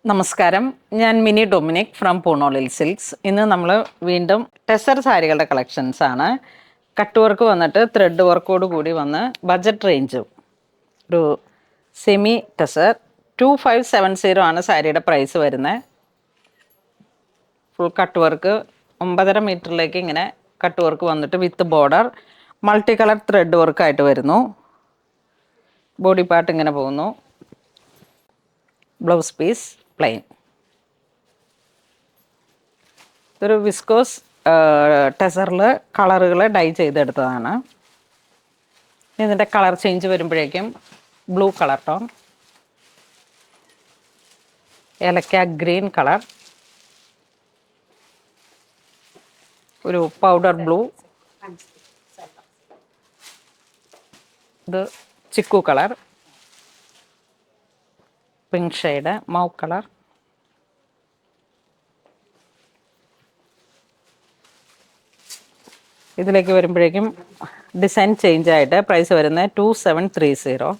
നമസ്കാരം, ഞാൻ mini Dominic from പൂണോളിൽ silks. ഇന്ന് നമ്മൾ വീണ്ടും ടെസർ സാരികളുടെ കളക്ഷൻസ് ആണ്. കട്ട് വർക്ക് വന്നിട്ട് ത്രെഡ് വർക്കോട് കൂടി വന്ന് ബഡ്ജറ്റ് റേഞ്ചും ഒരു സെമി ടെസർ 2570 ആണ് സാരിയുടെ പ്രൈസ് വരുന്നത്. ഫുൾ കട്ട് വർക്ക് 9.5 മീറ്ററിലേക്ക് ഇങ്ങനെ കട്ട് വർക്ക് വന്നിട്ട് with border multi colour thread വർക്കായിട്ട് വരുന്നു. ബോഡി പാർട്ട് ഇങ്ങനെ പോകുന്നു. Blouse piece plain. ഇതൊരു വിസ്കോസ് ടെസറിൽ കളറുകൾ ഡൈ ചെയ്തെടുത്തതാണ്. ഇതിൻ്റെ കളർ ചേഞ്ച് വരുമ്പോഴേക്കും ബ്ലൂ കളർ ടോൺ, ഏലക്ക ഗ്രീൻ കളർ, ഒരു പൗഡർ ബ്ലൂ, ഇത് chikoo colour, pink shade, mauve colour, ഇതിലേക്ക് വരുമ്പോഴേക്കും ഡിസൈൻ ചേഞ്ച് ആയിട്ട് പ്രൈസ് വരുന്നത് 2730.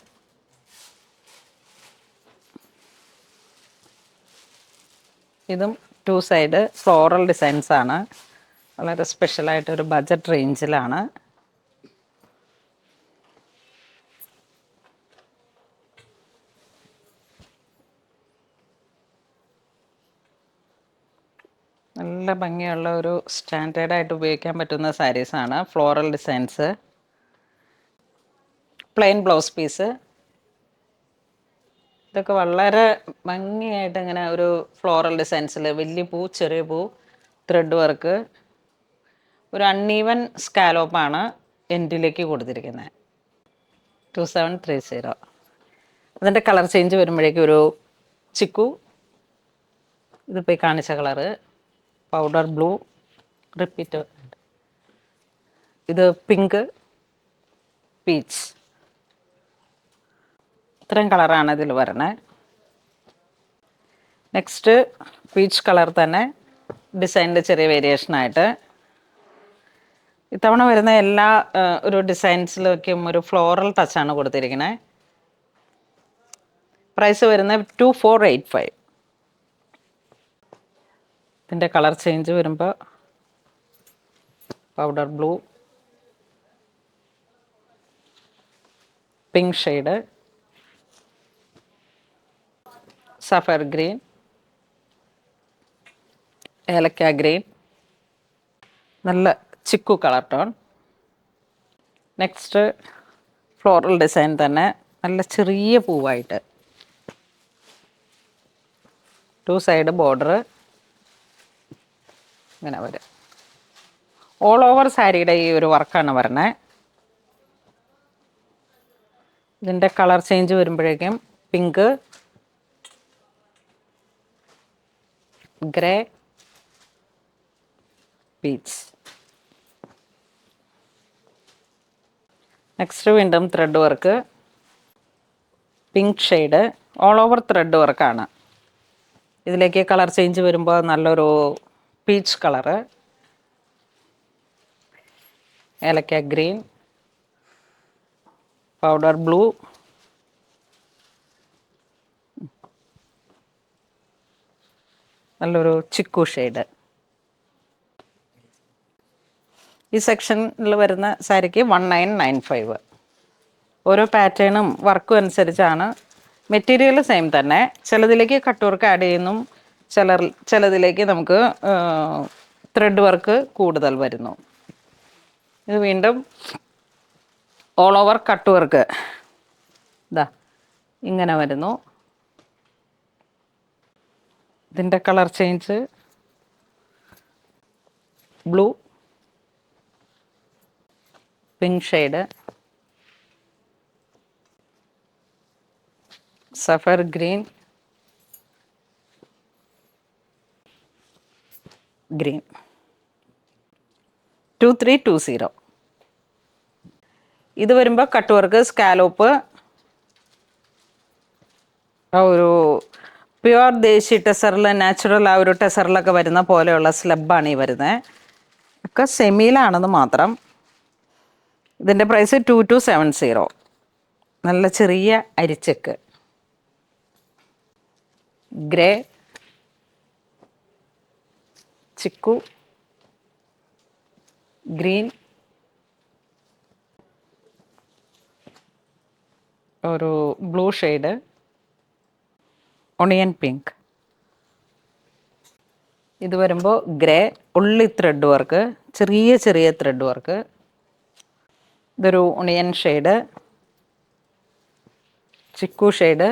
ഇതും 2 സൈഡ് ഫ്ലോറൽ ഡിസൈൻസ് ആണ്. വളരെ സ്പെഷ്യലായിട്ടൊരു ബഡ്ജറ്റ് റേഞ്ചിലാണ്. നല്ല ഭംഗിയുള്ള ഒരു സ്റ്റാൻഡേർഡായിട്ട് ഉപയോഗിക്കാൻ പറ്റുന്ന സാരീസാണ്. Floral designs, plain blouse piece. ഇതൊക്കെ വളരെ ഭംഗിയായിട്ട് ഇങ്ങനെ ഒരു ഫ്ലോറൽ ഡിസൈൻസിൽ വലിയ പൂ, ചെറിയ പൂ, ത്രെഡ് വർക്ക്, ഒരു അൺഈവൻ സ്കാലോപ്പാണ് എൻഡിലേക്ക് കൊടുത്തിരിക്കുന്നത്. 2730. അതിൻ്റെ കളർ ചേഞ്ച് വരുമ്പോഴേക്കും ഒരു ചിക്കു, ഇതിപ്പോൾ ഈ കാണിച്ച കളറ്, പൗഡർ ബ്ലൂ, റിപ്പീറ്റ്, ഇത് പിങ്ക്, പീച്ച്. ഇത്രയും കളറാണ് ഇതിൽ വരണേ. നെക്സ്റ്റ് പീച്ച് കളർ തന്നെ ഡിസൈനിൻ്റെ ചെറിയ വേരിയേഷനായിട്ട്. ഇത്തവണ വരുന്ന എല്ലാ ഒരു ഡിസൈൻസിലേക്കും ഒരു ഫ്ലോറൽ ടച്ചാണ് കൊടുത്തിരിക്കുന്നത്. പ്രൈസ് വരുന്നത് 2485. ഇതിൻ്റെ കളർ ചേഞ്ച് വരുമ്പോൾ പൗഡർ ബ്ലൂ, പിങ്ക് ഷെയ്ഡ്, സഫർ ഗ്രീൻ, ഏലക്ക ഗ്രീൻ, നല്ല ചിക്കു colour tone. Next floral design തന്നെ നല്ല ചെറിയ പൂവായിട്ട് 2 സൈഡ് ബോർഡർ ഇങ്ങനെ വരും. ഓൾ ഓവർ സാരിയുടെ ഈ ഒരു വർക്കാണ് വരണേ. ഇതിൻ്റെ കളർ ചേഞ്ച് വരുമ്പോഴേക്കും പിങ്ക്, ഗ്രേ, പീച്ച്. നെക്സ്റ്റ് വീണ്ടും thread work, pink shade, all over thread വർക്കാണ്. ഇതിലേക്ക് കളർ ചേഞ്ച് വരുമ്പോൾ നല്ലൊരു പീച്ച് കളറ്, ഏലക്ക ഗ്രീൻ, പൗഡർ ബ്ലൂ, നല്ലൊരു ചിക്കു ഷെയ്ഡ്. ഈ സെക്ഷനിൽ വരുന്ന സാരിക്ക് 1995. ഓരോ പാറ്റേണും വർക്കും അനുസരിച്ചാണ്. മെറ്റീരിയൽ സെയിം തന്നെ. ചിലതിലേക്ക് കട്ട് വർക്ക് ആഡ് ചെയ്യുന്നു, ചിലതിലേക്ക് നമുക്ക് ത്രെഡ് വർക്ക് കൂടുതൽ വരുന്നു. ഇത് വീണ്ടും ഓൾ ഓവർ കട്ട് വർക്ക് ഇതാ ഇങ്ങനെ വരുന്നു. ഇതിൻ്റെ colour change blue, pink shade, സഫർ ഗ്രീൻ, ഗ്രീൻ. 2320. ഇത് വരുമ്പോൾ കട്ട് വർക്ക് സ്കാലോപ്പ്, ഒരു പ്യുവർ ദേശി ടെസറിൽ നാച്ചുറൽ ആ ഒരു ടെസറിലൊക്കെ വരുന്ന പോലെയുള്ള സ്ലബാണ് ഈ വരുന്നത്. ഒക്കെ സെമിയിലാണെന്ന് മാത്രം. ഇതിൻ്റെ പ്രൈസ് 2270. നല്ല ചെറിയ അരിച്ചക്ക്, ഗ്രേ, ചിക്കു, ഗ്രീൻ, ഒരു ബ്ലൂ ഷെയ്ഡ്, ഒണിയൻ പിങ്ക്. ഇത് വരുമ്പോൾ ഗ്രേ, ഉള്ളി ത്രെഡ് വർക്ക്, ചെറിയ ചെറിയ ത്രെഡ് വർക്ക്. ഇതൊരു ഒണിയൻ ഷെയ്ഡ്, ചിക്കു ഷെയ്ഡ്,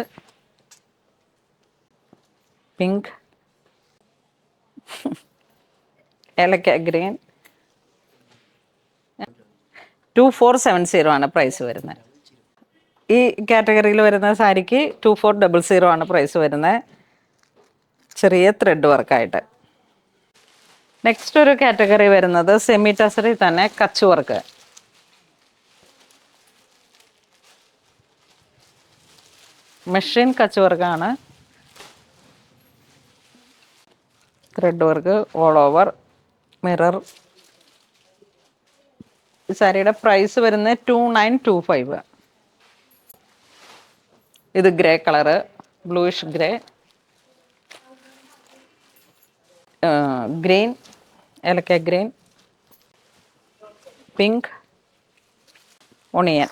പിങ്ക്, ഏലക്ക ഗ്രീൻ. 2470 ആണ് പ്രൈസ് വരുന്നത്. ഈ കാറ്റഗറിയിൽ വരുന്ന സാരിക്ക് 2400 ആണ് പ്രൈസ് വരുന്നത്, ചെറിയ ത്രെഡ് വർക്കായിട്ട്. നെക്സ്റ്റ് ഒരു കാറ്റഗറി വരുന്നത് സെമി ടസറിൽ തന്നെ കച്ച് വർക്ക്. മെഷീൻ കച്ച് വർക്കാണ്. Thread work all over, mirror. ഈ സാരിയുടെ പ്രൈസ് വരുന്നത് 2925. ഇത് grey colour, bluish grey, green, ഏലക്ക ഗ്രീൻ, പിങ്ക്, ഒണിയൻ.